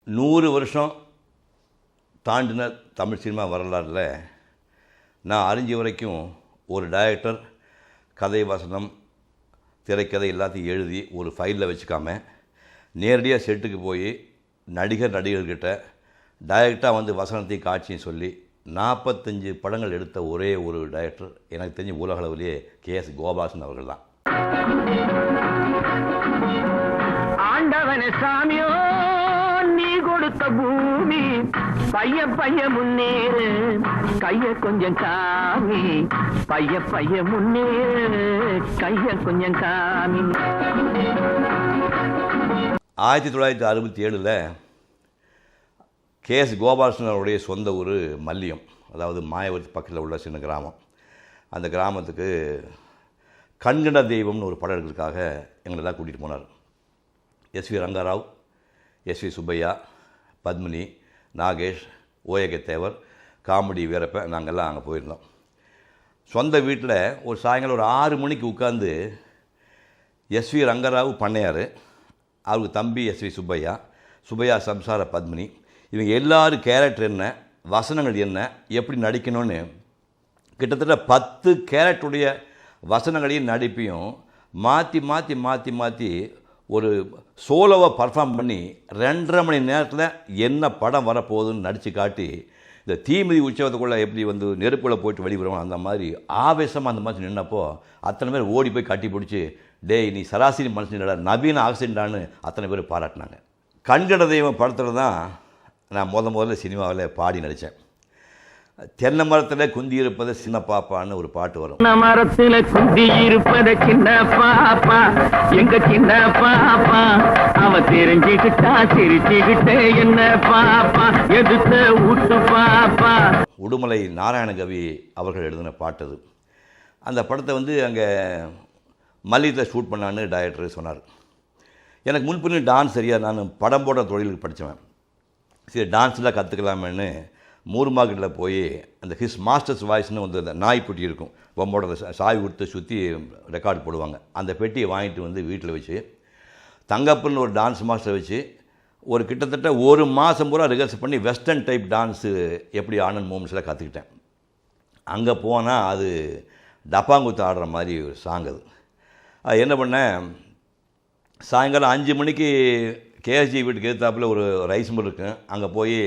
100 வருஷம் தாண்டின தமிழ் சினிமா வரலாறில் நான் அறிஞ்ச வரைக்கும் ஒரு டைரக்டர் கதை வசனம் திரைக்கதை எல்லாத்தையும் எழுதி ஒரு ஃபைலில் வச்சுக்காம நேரடியாக செட்டுக்கு போய் நடிகர்கிட்ட டைரெக்டாக வந்து வசனத்தையும் காட்சியும் சொல்லி 45 படங்கள் எடுத்த ஒரே ஒரு டைரக்டர் எனக்கு தெரிஞ்ச உலக அளவிலேயே KS கோபாலன் அவர்கள் தான். ஆண்டவனே சாமியோ நீ கொடுத்த பூமி பைய முன்னேறு கைய கொஞ்சம் காமி பைய முன்னேறு கைய கொஞ்சம் காமி. 1967 KS கோபாலன் அவருடைய சொந்த ஊர் மல்லியம், அதாவது மாயவரத்து பக்கத்தில் உள்ள சின்ன கிராமம். அந்த கிராமத்துக்கு கண்கண்ட தெய்வம்னு ஒரு படம் எடுக்கிறதுக்காக எங்களெல்லாம் கூட்டிகிட்டு போனார். SV ரங்கராவ், SV சுப்பையா, பத்மினி, நாகேஷ், ஓயகே தேவர், காமெடி வீரப்ப நாங்கள்லாம் அங்கே போயிருந்தோம். சொந்த வீட்டில் ஒரு சாயங்காலம் ஒரு 6 மணிக்கு உட்காந்து SV ரங்கராவ் பண்ணையார், அவருக்கு தம்பி SV சுப்பையா சம்சார பத்மினி, இவங்க எல்லாரும் கேரக்டர் என்ன, வசனங்கள் என்ன, எப்படி நடிக்கணும்னு கிட்டத்தட்ட 10 கேரக்டருடைய வசனங்களையும் நடிப்பையும் மாற்றி ஒரு சோலோவை பர்ஃபார்ம் பண்ணி 2.5 மணி நேரத்தில் என்ன படம் வரப்போகுதுன்னு நடித்து காட்டி இந்த தீமிதி உற்சவத்துக்குள்ளே எப்படி வந்து நெருப்புக்குள்ளே போயிட்டு வெளிவருவோம் அந்த மாதிரி ஆவேசமாக அந்த மாதிரி நின்னப்போ அத்தனை பேர் ஓடி போய் கட்டி பிடிச்சி டேய் நீ சராசரி மனுஷனடா நவீன ஆக்சிடென்டான்னு அத்தனை பேர் பாராட்டினாங்க. கண்கண்ட தெய்வம் படத்தில் தான் நான் முதல்ல சினிமாவில் பாடி நடித்தேன். தென்னை மரத்தில் குந்தி இருப்பது சின்ன பாப்பான்னு ஒரு பாட்டு வரும். மரத்தில் குந்தி இருப்பது சின்ன பாப்பா எங்க சின்ன பாப்பா அவ தெரிஞ்சுக்கிட்டா சிரிச்சுக்கிட்டே என்ன பாப்பா எதுத்த ஊட்டு பாப்பா. உடுமலை நாராயணகவி அவர்கள் எழுதின பாட்டு அது. அந்த படத்தை வந்து அங்கே மல்லியத்தில் ஷூட் பண்ணான்னு டைரக்டர் சொன்னார். எனக்கு முன்பின்னு டான்ஸ் சரியாக நான் படம் போடுற தொழிலுக்கு படித்தவன். சரி டான்ஸ்லாம் கற்றுக்கலாமேன்னு மூர் மார்க்கெட்டில் போய் அந்த ஹிஸ் மாஸ்டர்ஸ் வாய்ஸ்னு வந்து அந்த நாய்க்குட்டி இருக்கும், பொம்மோட சாய் கொடுத்து சுற்றி ரெக்கார்டு போடுவாங்க. அந்த பெட்டியை வாங்கிட்டு வந்து வீட்டில் வச்சு தங்கப்பன்னு ஒரு டான்ஸ் மாஸ்டர் வச்சு ஒரு கிட்டத்தட்ட 1 மாதம் பூரா ரிஹர்சல் பண்ணி வெஸ்டர்ன் டைப் டான்ஸு எப்படி ஆனந்த் மூமெண்ட்ஸில் கற்றுக்கிட்டேன். அங்கே போனால் அது டப்பாங்குத்து ஆடுற மாதிரி ஒரு சாங் அது. என்ன பண்ணேன், சாயங்காலம் 5 மணிக்கு KSG வீட்டுக்கு எதிர்த்தாப்பில் ஒரு ரைஸ் மில் இருக்கும், அங்கே போய்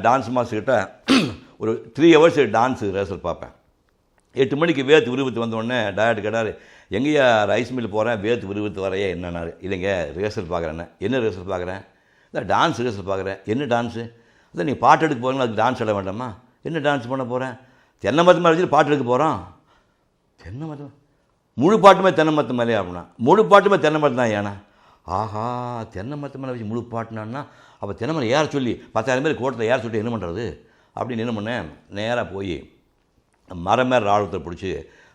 டான்ஸ் மாஸ்டர்கிட்ட ஒரு 3 ஹவர்ஸ் டான்ஸு ரிஹர்சல் பார்ப்பேன். 8 மணிக்கு வேர்த்து விறுவித்து வந்தோடனே டைரக்டர் கேட்டார், எங்கேயா ரைஸ் மில் போகிறேன் வேர்த்து விறுவித்து வரையே என்னன்னாரு. இல்லைங்க ரிஹர்சல் பார்க்குறேன்னு. என்ன ரிஹர்சல் பார்க்குறேன்? இல்லை டான்ஸ் ரிஹர்சல் பார்க்குறேன். என்ன டான்ஸு? அதான் நீ பாட்டு எடுக்க போகிறீங்களா, அதுக்கு டான்ஸ் ஆட வேண்டாமா? என்ன டான்ஸ் பண்ண போகிறேன்? தென்னை மரத்து மேலே வச்சுட்டு பாட்டு எடுக்க போகிறோம். தென்னை மரத்து முழு பாட்டுமே தென்னை மரத்து மேலே அப்படின்னா முழு பாட்டுமே தென்னை மரத்து தான். ஏன்னா ஆஹா தென்னை மரத்து மேலே வச்சு முழு பாட்டுனான்னா அப்போ தென்னை மரம் ஏற சொல்லி 10,000 பேர் கோட்டத்தில் ஏற சொல்லி என்ன பண்ணுறது அப்படின்னு என்ன பண்ணேன், நேராக போய் மரமேற ஆழத்தை பிடிச்சி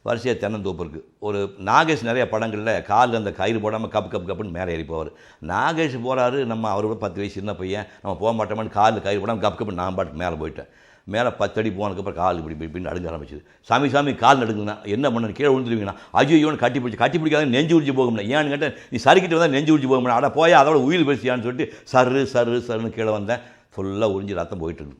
வரிசையாக தென்னந்தோப்பு இருக்குது. ஒரு நாகேஷ் நிறைய படங்களில் காலில் அந்த கயிறு போடாமல் கப்புன்னு மேலே ஏறி போவார். நாகேஷ் போகிறாரு, நம்ம அவரோட 10 வயசு சின்ன பையன், நம்ம போக மாட்டோமான்னு காலில் கயிறு போடாமல் கப்புன்னு நான் பாட்டுக்கு மேலே போயிட்டேன். மேலே 10 அடி போனதுக்கப்புறம் கால் இப்படி நடுங்க ஆரம்பிச்சிது. சாமி கால் நடுங்குண்ணா, என்ன பண்ண கீழே விழுந்துருவீங்கண்ணா, ஐயோன்னு கட்டி பிடிக்காத நெஞ்சு உரிச்சு போகும்னா. ஏன்னு கேட்டால் நீ சரிக்கிட்டு வந்தால் நெஞ்சு உரிச்சு போகும்னா. அட போய் அதோட உயிர் பேசியான்னு சொல்லிட்டு சருன்னு கீழே வந்தேன். ஃபுல்லாக உறிஞ்சி ரத்தம் போயிட்டுருக்கு.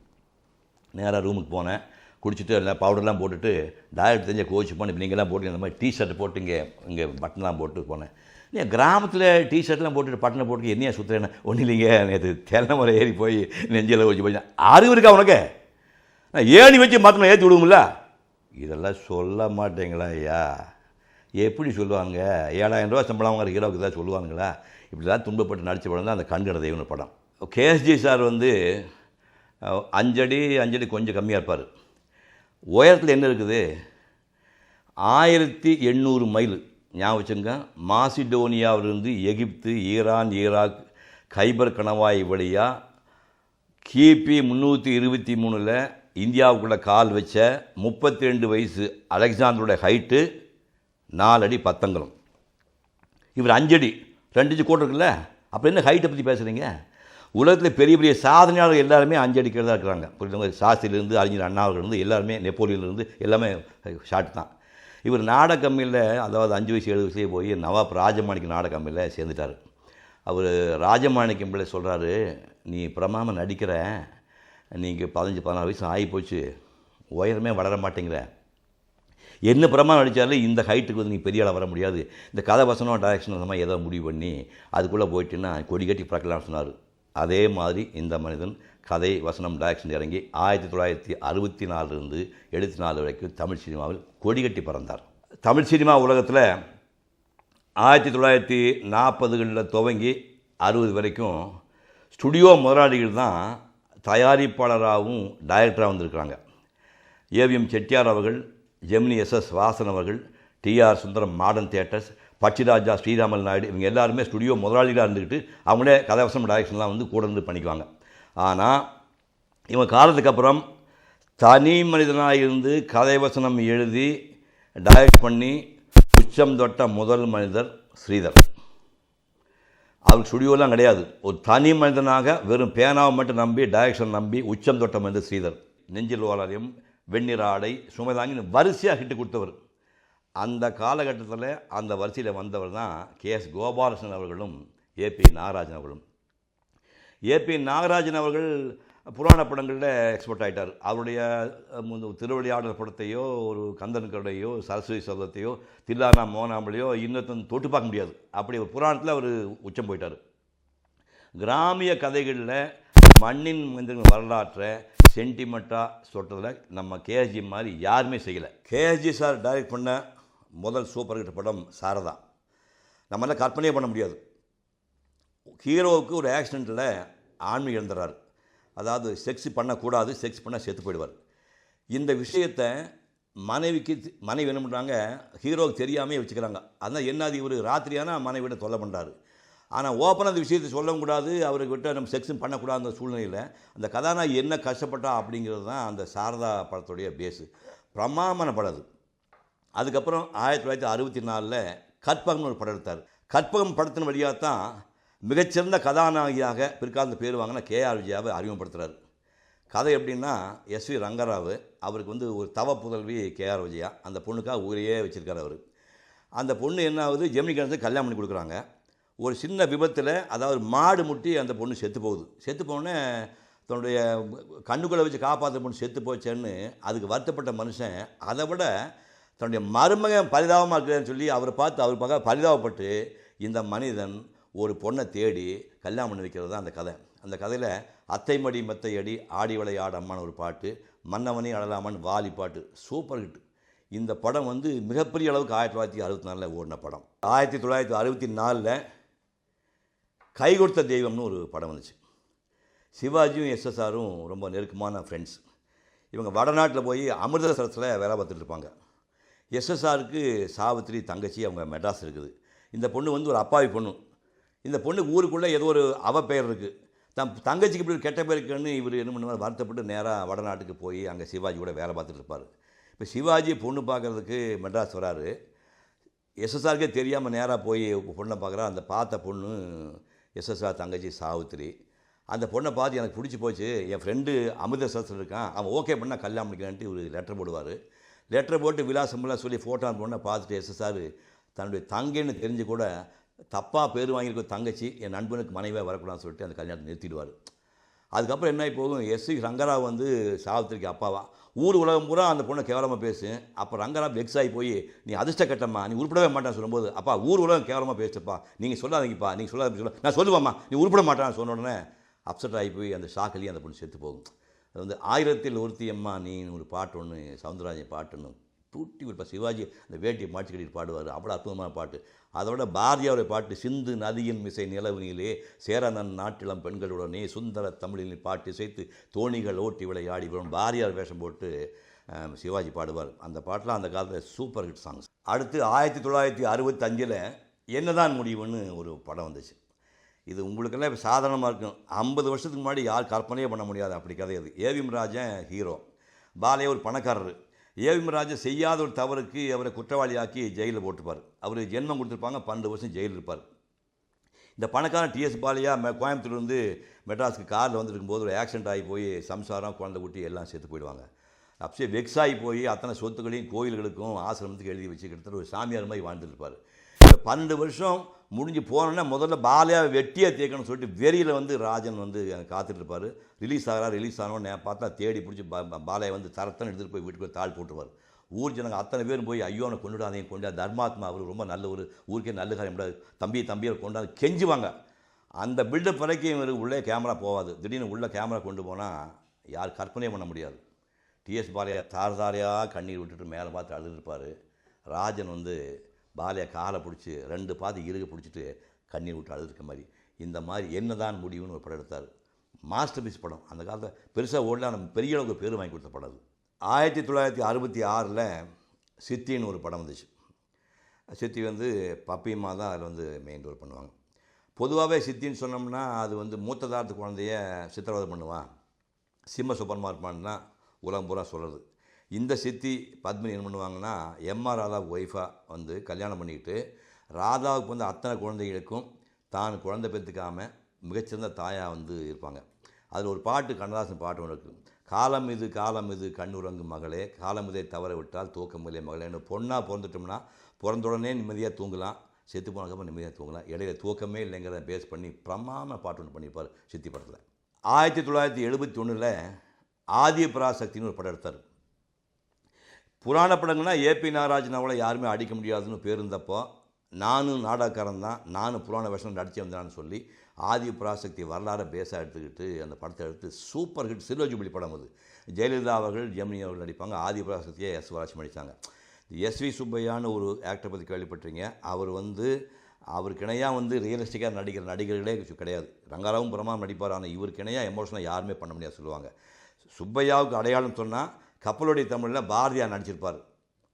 நேராக ரூமுக்கு போனேன், குடிச்சிட்டு எல்லாம் பவுடர்லாம் போட்டுட்டு டைரக்ட் தெரிஞ்ச கோச்சு பண்ணி இப்போ நீங்கள்லாம் போட்டு இந்த மாதிரி டிஷர்ட் போட்டு இங்கே பட்டன்லாம் போட்டு போனேன். நீ கிராமத்தில் டிஷர்ட்லாம் போட்டுட்டு பட்டனை போட்டு என்னையா சுற்றுறேன்னு. ஒன்றும் இல்லைங்க நேற்று தென்னை முறை ஏறி போய் நெஞ்சில் வச்சு போயிட்டேன். அறிவு இருக்கா உனக்கு? ஏணி வச்சு மற்றவங்க ஏற்றி விடுவோம்ல. இதெல்லாம் சொல்ல மாட்டேங்களா ஐயா? எப்படி சொல்லுவாங்க? 7,000 ரூபா சம்பளம் வாங்குற ஹீரோவுக்கு தான் சொல்லுவாங்களா? இப்படி தான் துன்பப்பட்டு நடித்த படம் தான் அந்த கண்கண்ட தெய்வம்னு படம். KSG சார் வந்து 5 அடி கொஞ்சம் கம்மியாக இருப்பார். உயரத்தில் என்ன இருக்குது, 1800 மைல் ஞாபகம் வச்சுங்க. மாசிடோனியாவிலிருந்து எகிப்து, ஈரான், ஈராக், கைபர் கணவாய் வழியாக கிபி 323 இந்தியாவுக்குள்ளே கால் வச்ச 32 வயசு அலெக்சாண்டரோட ஹைட்டு 4 அடி 10 அங்குலம். இவர் 5 அடி 2 இன்ச்சு கோட் இருக்குல்ல. அப்புறம் என்ன ஹைட்டை பற்றி பேசுகிறீங்க? உலகத்தில் பெரிய சாதனையாளர்கள் எல்லாருமே 5 அடி தான் இருக்கிறாங்க. புரியுதுங்க. சாஸ்திரிலேருந்து அறிஞர் அண்ணாவிலிருந்து எல்லாருமே, நெப்போலியன்லேருந்து எல்லாமே ஷார்ட் தான். இவர் நாடக கம்பெனியில், அதாவது 5 வயசு 7 வயசுலேயே போய் நவாப் ராஜமாணிக்கு நாடக கம்பெனியில் சேர்ந்துட்டார். அவர் ராஜமாணிக்கம் பிள்ளை சொல்கிறாரு, நீ பிரமாமல் நடிக்கிற, நீங்கள் 15-16 வயசு ஆகிப்போச்சு, உயரமே வளர மாட்டேங்கிற, என்ன பிரமாணம் நடித்தாலும் இந்த ஹைட்டுக்கு வந்து நீ பெரிய ஆளாக வர முடியாது, இந்த கதை வசனம் டைரக்ஷன் அந்த மாதிரி ஏதோ முடிவு பண்ணி அதுக்குள்ளே போயிட்டுன்னா கொடி கட்டி பறக்கலாம்னு சொன்னார். அதே மாதிரி இந்த மனிதன் கதை வசனம் டைரக்ஷன் இறங்கி 1964 74 வரைக்கும் தமிழ் சினிமாவில் கொடி கட்டி பறந்தார். தமிழ் சினிமா உலகத்தில் 1940களில் துவங்கி 60 வரைக்கும் ஸ்டுடியோ முதலாளிகள் தான் தயாரிப்பாளராகவும் டைரக்டராக வந்திருக்கிறாங்க. ஏவிஎம் செட்டியார் அவர்கள், ஜெமினி எஸ்எஸ் வாசன் அவர்கள், டிஆர் சுந்தரம் மாடர்ன் தியேட்டர்ஸ், பச்சிராஜா, ஸ்ரீராமல் நாயுடு, இவங்க எல்லாருமே ஸ்டுடியோ முதலாளிகளாக இருந்துக்கிட்டு அவங்களே கதைவசனம் டைரக்ஷன்லாம் வந்து கூட இருந்து பண்ணிக்குவாங்க. ஆனால் இவங்க காலத்துக்கு அப்புறம் தனி மனிதனாக இருந்து கதைவசனம் எழுதி டைரக்ட் பண்ணி உச்சம் தொட்ட முதல் மனிதர் ஸ்ரீதர். அவர் ஸ்டுடியோலாம் கிடையாது, ஒரு தனி மனிதனாக வெறும் பேனாவை மட்டும் நம்பி டைரக்ஷன் நம்பி உச்சம் தொட்ட மனிதர் ஸ்ரீதர். நெஞ்சில் ஓலாரியம், வெண்ணிற ஆடை, சுமைதாங்கி வரிசையாக ஹிட்டு கொடுத்தவர். அந்த காலகட்டத்தில் அந்த வரிசையில் வந்தவர் தான் கேஎஸ் கோபாலகிருஷ்ணன் அவர்களும் ஏபி நாகராஜன் அவர்களும். ஏபி நாகராஜன் அவர்கள் புராண படங்களில் எக்ஸ்பர்ட் ஆகிட்டார். அவருடைய திருவிளையாடல் படத்தையோ, ஒரு கந்தனுக்கடையோ, சரஸ்வதி சபதத்தையோ, தில்லானா மோனாமலையோ இன்னொருத்தன் தொட்டு பார்க்க முடியாது. அப்படி ஒரு புராணத்தில் அவர் உச்சம் போயிட்டார். கிராமிய கதைகளில் மண்ணின் மனிதர்கள் வரலாற்றை சென்டிமெண்ட்டாக சொல்கிறதுல நம்ம கேஎஸ்ஜி மாதிரி யாருமே செய்யலை. கேஎஸ்ஜி சார் டைரக்ட் பண்ண முதல் சூப்பர் ஹிட் படம் சாரதா. நம்மளால் கற்பனையே பண்ண முடியாது. ஹீரோவுக்கு ஒரு ஆக்சிடெண்ட்டில் ஆண்மை இழந்துறாரு. அதாவது செக்ஸ் பண்ணக்கூடாது, செக்ஸ் பண்ணால் செத்து போயிடுவார். இந்த விஷயத்தை மனைவி என்ன பண்ணுறாங்க, ஹீரோவுக்கு தெரியாமே வச்சுக்கிறாங்க. அதனால் என்னது இவர் ராத்திரியான மனைவியிட தொல்லை பண்ணுறாரு. ஆனால் ஓப்பனாக அந்த விஷயத்தை சொல்லவும் கூடாது, அவருக்கு விட்டு நம்ம செக்ஸும் பண்ணக்கூடாத சூழ்நிலையில் அந்த கதாநாயகி என்ன கஷ்டப்பட்டா அப்படிங்கிறது தான் அந்த சாரதா படத்துடைய பேஸு. பிரமாமான படம் அது. அதுக்கப்புறம் 1964 கற்பகம்னு ஒரு படம் எடுத்தார். கற்பகம் படத்தின் வழியாக தான் மிகச்சிறந்த கதாநாயகியாக பிற்காலத்தில் பேர் வாங்கின கேஆர் விஜயாவை அறிமுகப்படுத்துகிறார். கதை எப்படின்னா, எஸ்வி ரங்கராவ் அவருக்கு வந்து ஒரு தவ புதல்வி கேஆர் விஜயா, அந்த பொண்ணுக்காக ஊரையே வச்சுருக்கார் அவர். அந்த பொண்ணு என்ன ஆகுது, ஜெமினி கணேசனுக்கு கல்யாணம் பண்ணி கொடுக்குறாங்க. ஒரு சின்ன விபத்தில், அதாவது மாடு முட்டி அந்த பொண்ணு செத்து போகுது. செத்து போனே தன்னுடைய கண்ணுக்குள்ளே வச்சு காப்பாற்ற பொண்ணு செத்து போச்சேன்னு அதுக்கு வருத்தப்பட்ட மனுஷன் அதை விட தன்னுடைய மருமகன் பரிதாபமாக இருக்குதுன்னு சொல்லி அவரை பார்த்து அவர் பார்க்க பரிதாபப்பட்டு இந்த மனிதன் ஒரு பொண்ணை தேடி கல்யாணம் பண்ணி வைக்கிறது தான் அந்த கதை. அந்த கதையில் அத்தை மடி மெத்தை அடி ஆடி விளையாட அம்மான்னு ஒரு பாட்டு, மன்னவனே அழலாமான்னு வாலி பாட்டு, சூப்பர் ஹிட். இந்த படம் வந்து மிகப்பெரிய அளவுக்கு 1964 ஓடின படம். 1964 கை கொடுத்த தெய்வம்னு ஒரு படம் வந்துச்சு. சிவாஜியும் எஸ்எஸ்ஆரும் ரொம்ப நெருக்கமான ஃப்ரெண்ட்ஸ். இவங்க வடநாட்டில் போய் அமிர்தசரஸில் வேலை பார்த்துட்டு இருப்பாங்க. எஸ்எஸ்ஆருக்கு சாவித்திரி தங்கச்சி, அவங்க மெட்ராஸ் இருக்குது. இந்த பொண்ணு வந்து ஒரு அப்பாவி பொண்ணு. இந்த பொண்ணுக்கு ஊருக்குள்ளே ஏதோ ஒரு அவப்பெயர் இருக்குது. தங்கச்சிக்கு இப்படி கெட்ட பேர் இருக்குன்னு இவர் என்ன பண்ணுவார், வருத்தப்பட்டு நேராக வடநாட்டுக்கு போய் அங்கே சிவாஜி கூட வேலை பார்த்துட்டு இருப்பார். இப்போ சிவாஜி பொண்ணு பார்க்குறதுக்கு மெட்ராஸ் வராரு. எஸ்எஸ்ஆருக்கே தெரியாமல் நேராக போய் பொண்ணை பார்க்குறா. அந்த பார்த்த பொண்ணு எஸ்எஸ்ஆர் தங்கச்சி சாவித்திரி. அந்த பொண்ணை பார்த்து எனக்கு பிடிச்சி போச்சு, என் ஃப்ரெண்டு அமிர்தசரஸில் இருக்கான், அவன் ஓகே பண்ணால் கல்யாணம் பண்ணிக்கலான்ட்டு ஒரு லெட்டர் போடுவார். லெட்டர் போட்டு விலாசமெல்லாம் சொல்லி ஃபோட்டோ அந்த பொண்ணை பார்த்துட்டு எஸ்எஸ்ஆர் தன்னுடைய தங்கைன்னு தெரிஞ்சு கூட தப்பாக பேர் வாங்கியிருக்க தங்கச்சி என் நண்பனுக்கு மனைவியாக வரக்கூடாதுன்னு சொல்லிட்டு அந்த கல்யாணத்தை நிறுத்திடுவார். அதுக்கப்புறம் என்ன போகும், எஸ்வி ரங்கராவ் வந்து சாவித்திரிக்கு அப்பாவா ஊர் உலகம் பூரா அந்த பொண்ணை கேவலமாக பேசு. அப்போ ரங்கராவ் வெக்ஸ் ஆகி போய் நீ அதிர்ஷ்ட கட்டம்மா, நீ உருப்படவே மாட்டான்னு சொல்லும்போது, அப்பா ஊர் உலகம் கேவலமாக பேசுப்பா, நீங்கள் சொல்லாதீங்கப்பா, நீங்கள் சொல்லாத நான் சொல்லுவாம்மா, நீ உருப்பட மாட்டான்னு சொன்ன உடனே அப்செட் ஆகி போய் அந்த ஷாக்கிலேயே அந்த பொண்ணு செத்து போகும். அது வந்து 1000 ஒருத்தி அம்மா நீ ஒரு பாட்டு ஒன்று, சவுந்தரராஜன் பாட்டுன்னு தூட்டி இப்போ சிவாஜி அந்த வேட்டியை மாற்றி கட்டிட்டு பாடுவார். அவ்வளோ அற்புதமான பாட்டு. அதோட பாரதியாருடைய பாட்டு, சிந்து நதியின் மிசை நிலவினிலே சேரனன் நாட்டிலம் பெண்களுடனே சுந்தர தமிழில் பாட்டு சேர்த்து தோணிகள் ஓட்டி விளையாடி வரும் பாரதியார் வேஷம் போட்டு சிவாஜி பாடுவார். அந்த பாட்டெலாம் அந்த காலத்தில் சூப்பர் ஹிட் சாங்ஸ். அடுத்து 1965 என்னதான் முடிவுன்னு ஒரு படம் வந்துச்சு. இது உங்களுக்கெல்லாம் இப்போ சாதாரணமாக இருக்கும். 50 வருஷத்துக்கு முன்னாடி யார் கற்பனையே பண்ண முடியாது அப்படி கதை. அது ஏவிஎம் ராஜன் ஹீரோ, பாலையே ஒரு பணக்காரர். ஏவிஎம் ராஜன் செய்யாத ஒரு தவறுக்கு அவரை குற்றவாளியாக்கி ஜெயிலில் போட்டுப்பார். அவர் ஜென்மம் கொடுத்துருப்பாங்க, 12 வருஷம் ஜெயிலில் இருப்பார். இந்த பணக்காரன் டிஎஸ் பாலையா கோயம்புத்தூர்லேருந்து மெட்ராஸுக்கு காரில் வந்துருக்கும்போது ஒரு ஆக்சிடென்ட் ஆகி போய் சம்சாரம் குழந்தை குட்டி எல்லாம் செத்து போயிடுவாங்க. அப்படியே வெக்ஸ் ஆகி போய் அத்தனை சொத்துக்களையும் கோயில்களுக்கும் ஆசிரமத்துக்கு எழுதி வச்சு கிட்டத்தட்ட ஒரு சாமியார் மாதிரி வாழ்ந்துருப்பார். 12 வருஷம் முடிஞ்சு போனோன்னே முதல்ல பாலையாக வெட்டியாக தேய்க்கணும்னு சொல்லிட்டு வெறியில் வந்து ராஜன் வந்து காத்துட்டு இருப்பார். ரிலீஸ் ஆனோடனே பார்த்தா தேடி பிடிச்சி பாலையை வந்து தரத்தனை எடுத்துகிட்டு போய் வீட்டுக்கு தாள் போட்டுருவார். ஊர் ஜனங்க அத்தனை பேரும் போய் ஐயோ அவனை கொண்டுடாதையும் கொண்டா, தர்மாத்மா அவர் ரொம்ப நல்ல ஒரு ஊருக்கே நல்ல காரியம், தம்பியை கொண்டாந்து கெஞ்சுவாங்க. அந்த பில்டப் வரைக்கும் இவர் உள்ளே கேமரா போகாது. திடீர்னு உள்ளே கேமரா கொண்டு போனால் யார் கற்பனையே பண்ண முடியாது. டிஎஸ் பாலையா தாரையாக கண்ணீர் விட்டுட்டு மேலே பார்த்து அழுதுருப்பார். ராஜன் வந்து பாலையை காலை பிடிச்சி 2 பாதி இறுக பிடிச்சிட்டு கண்ணீர் விட்டு அழுதுருக்க மாதிரி. இந்த மாதிரி என்ன தான் முடிவுன்னு ஒரு படம் எடுத்தார். மாஸ்டர் பீஸ் படம். அந்த காலத்தில் பெருசாக ஓடல, நம்ம பெரிய அளவுக்கு பேர் வாங்கி கொடுத்த படம் அது. 1966 சித்தின்னு ஒரு படம் வந்துச்சு. சித்தி வந்து பப்பியம்மா தான் அதில் வந்து மெயின் ரோல் பண்ணுவாங்க. பொதுவாகவே சித்தின்னு சொன்னோம்னா அது வந்து மூத்ததாரத்து குழந்தைய சித்திரவதை பண்ணுவான், சிம்ம சுப்பரமாக இருப்பான்னா உலகம் பூரா சொல்கிறது. இந்த சித்தி பத்மினி என்ன பண்ணுவாங்கன்னா, எம்ஆர் ராதாவுக்கு ஒய்ஃபாக வந்து கல்யாணம் பண்ணிக்கிட்டு ராதாவுக்கு வந்து அத்தனை குழந்தைகளுக்கும் தான் குழந்தை பெற்றுக்காமல் மிகச்சிறந்த தாயாக வந்து இருப்பாங்க. அதில் ஒரு பாட்டு, கண்ணதாசன் பாட்டு ஒன்று இருக்குது. காலம் இது கண்ணுறங்கு மகளே, காலம் இதை தவற விட்டால் தூக்கமில்லை மகளேன்னு. பொண்ணாக பிறந்துட்டோம்னா பிறந்துடனே நிம்மதியாக தூங்கலாம், செத்து போனதுக்கப்புறம் நிம்மதியாக தூங்கலாம், இடையில தூக்கமே இல்லைங்கிறத பேஸ் பண்ணி பிரமாண பாட்டு ஒன்று பண்ணியிருப்பார் சித்தி படத்தில். 1971 ஆதி பராசக்தின்னு ஒரு படம் எடுத்தார். புராண படங்கள்னா ஏபி நாகராஜன் அவளை யாருமே அடிக்க முடியாதுன்னு பேர் இருந்தப்போ, நானும் நாடகக்காரன் தான், நானும் புராண வேஷம் நடித்து வந்தான்னு சொல்லி ஆதி பராசக்தி வரலாறை பேஸாக எடுத்துக்கிட்டு அந்த படத்தை எடுத்து சூப்பர் ஹிட் சில்வர் ஜூபிலி படம் அது. ஜெயலலிதா அவர்கள், ஜெமினி அவர்கள் நடிப்பாங்க. ஆதி பராசக்தியை எஸ் வரலட்சுமி நடித்தாங்க. எஸ்வி சுப்பையான்னு ஒரு ஆக்டரை பற்றி கேள்விப்பட்டீங்க. அவர் வந்து அவருக்கு இணையாக வந்து ரியலிஸ்டிக்காக நடிக்கிற நடிகர்களே கிடையாது. ரங்கராவும் பிரமாவும் நடிப்பார். ஆனால் இவருக்கு இணையாக எமோஷனாக யாருமே பண்ண முடியாது சொல்லுவாங்க. சுப்பையாவுக்கு அடையாளம் சொன்னால் கப்பலுடைய தமிழில் பாரதியார் நடிச்சிருப்பார்.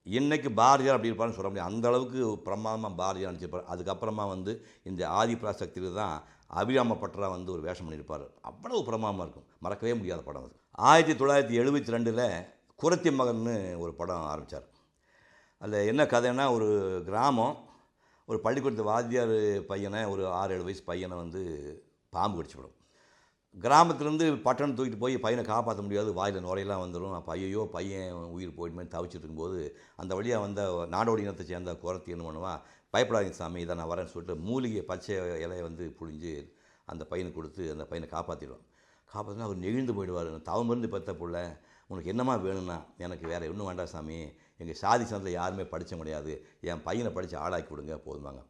இன்றைக்கி பாரதியார் அப்படி இருப்பார்னு சொல்ல முடியாது. அந்தளவுக்கு பிரமாதமாக பாரதியார் நடிச்சிருப்பார். அதுக்கப்புறமா வந்து இந்த ஆதி பராசக்தியில் தான் அபிராம பட்டரா வந்து ஒரு வேஷம் பண்ணியிருப்பார். அவ்வளவு பிரமாதமாக இருக்கும், மறக்கவே முடியாத படம் அது. 1972 குறத்தி மகன்னு ஒரு படம் ஆரம்பித்தார். அதில் என்ன கதைன்னா, ஒரு கிராமம், ஒரு பள்ளிக்கூடத்து வாத்தியார் பையனை, ஒரு 6-7 வயசு பையனை வந்து பாம்பு கடிச்சுவிடும். கிராமத்துலேருந்து பட்டணம் தூக்கிட்டு போய் பையனை காப்பாற்ற முடியாது, வாயில் நுரையெல்லாம் வந்துடும். அப்போ ஐயோ பையன் உயிர் போயிடுமே தவிச்சிட்டு இருக்கும்போது அந்த வழியாக வந்த நாடோடி இனத்தை சேர்ந்த குறத்தி என்ன பண்ணுவான், பயப்படாதீங்க சாமி இதை நான் வரேன்னு சொல்லிட்டு மூலிகை பச்சை இலையை வந்து புழிஞ்சு அந்த பையனுக்கு கொடுத்து அந்த பையனை காப்பாற்றிடுவான். காப்பாற்றினா அவர் நெகிழ்ந்து போயிடுவார். தவம் இருந்து பெற்ற புள்ள, உனக்கு என்னமா வேணும்னா, எனக்கு வேறு ஒன்றும் வேண்டாம் சாமி, எங்கள் சாதி சந்தத்தில் யாருமே படித்த முடியாது, என் பையனை படித்து ஆளாக்கி விடுங்க போதுமாங்க.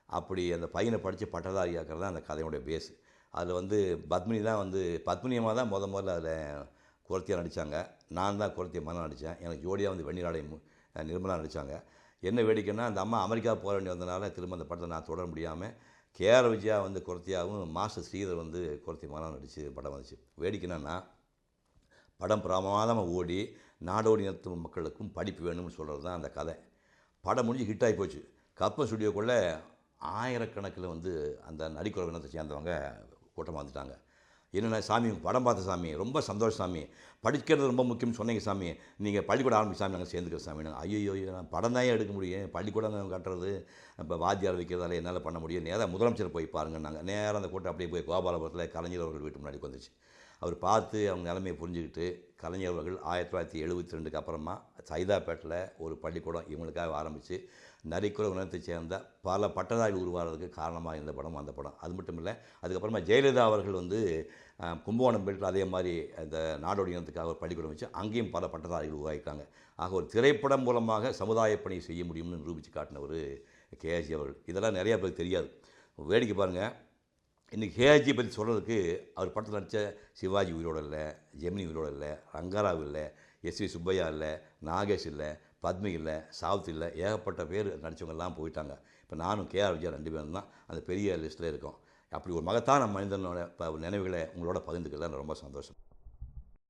அப்படி அந்த பையனை படித்து பட்டதாரி ஆக்கிறது தான் அந்த கதையோடைய பேஸ். அதில் வந்து பத்மினி தான் வந்து பத்மினியமாக தான் முதல்ல அதில் குறத்தியாக நடித்தாங்க. நான் தான் குறத்திய மனம் நடித்தேன். எனக்கு ஜோடியாக வந்து வெண்ணிலாடை நிர்மலா நடித்தாங்க. என்ன வேடிக்கைன்னா, அந்த அம்மா அமெரிக்கா போக வேண்டி வந்தனால திரும்ப அந்த படத்தை நான் தொடர முடியாமல் கேஆர் விஜயா வந்து குறத்தியாகவும் மாஸ்டர் ஸ்ரீதர் வந்து குறத்தி மனம் நடித்து படம் வந்துச்சு. வேடிக்கைன்னா, படம் பிரமாதமாக ஓடி நாடோடி இனத்து மக்களுக்கும் படிப்பு வேணும்னு சொல்கிறது தான் அந்த கதை. படம் முடிஞ்சு ஹிட் ஆகி போச்சு. கப்பல் ஸ்டுடியோக்குள்ளே ஆயிரக்கணக்கில் வந்து அந்த நடிக்கிற இனத்தை சேர்ந்தவங்க கூட்டமாக வந்துட்டாங்க. என்னென்ன சாமி படம் பார்த்த சாமி, ரொம்ப சந்தோஷம் சாமி, படிக்கிறது ரொம்ப முக்கியம்னு சொன்னீங்க சாமி, நீங்கள் பள்ளிக்கூடம் ஆரம்பிச்சு சாமி நாங்கள் சேர்ந்துக்கிற சாமி. நாங்கள் ஐயோ நான் படம் தான் எடுக்க முடியும், பள்ளிக்கூடம் கட்டுறது இப்போ வாத்தியார் வைக்கிறதால என்னால் பண்ண முடியும், நேராக முதலமைச்சர் போய் பாருங்க. நாங்கள் நேராக அந்த கூட்டம் அப்படியே போய் கோபாலபுரத்தில் கலைஞர் அவர்கள் வீட்டு முன்னாடி வந்துச்சு. அவர் பார்த்து அவங்க நிலைமையை புரிஞ்சுக்கிட்டு கலைஞர் அவர்கள் 1972 அப்புறமா சைதாப்பேட்டில் ஒரு பள்ளிக்கூடம் இவங்களுக்காக ஆரம்பித்து நரிக்குற இனத்தை சேர்ந்த பல பட்டதாரிகள் உருவாகிறதுக்கு காரணமாக இருந்த படம் அந்த படம். அது மட்டும் இல்லை, அதுக்கப்புறமா ஜெயலலிதா அவர்கள் வந்து கும்பகோணம் பெல்ட்டில் அதே மாதிரி அந்த நாடோடி இனத்துக்காக ஒரு பள்ளிக்கூடம் வச்சு அங்கேயும் பல பட்டதாரிகள் உருவாக்கிட்டாங்க. ஆக ஒரு திரைப்படம் மூலமாக சமுதாய பணி செய்ய முடியும்னு நிரூபித்து காட்டின ஒரு கேஎஸ்ஜி அவர்கள். இதெல்லாம் நிறையா பேருக்கு தெரியாது. வேடிக்கை பாருங்கள், இன்றைக்கி கேஎஸ்ஜி பற்றி சொல்கிறதுக்கு அவர் படத்தில் நடித்த சிவாஜி உயிரோடு இல்லை, ஜெமினி உயிரோடு இல்லை, ரங்கராவ் இல்லை, எஸ்வி சுப்பையா இல்லை, நாகேஷ் இல்லை, பத்மி இல்லை, சாவித்ரி இல்லை, ஏகப்பட்ட பேர் நடித்தவங்கெல்லாம் போயிட்டாங்க. இப்போ நானும் கேஆர் விஜயா 2 பேரும் தான் அந்த பெரிய லிஸ்ட்டில் இருக்கோம். அப்படி ஒரு மகத்தான மனிதனோட நினைவுகளை உங்களோட பகிர்ந்துக்கிறதுல ரொம்ப சந்தோஷம்.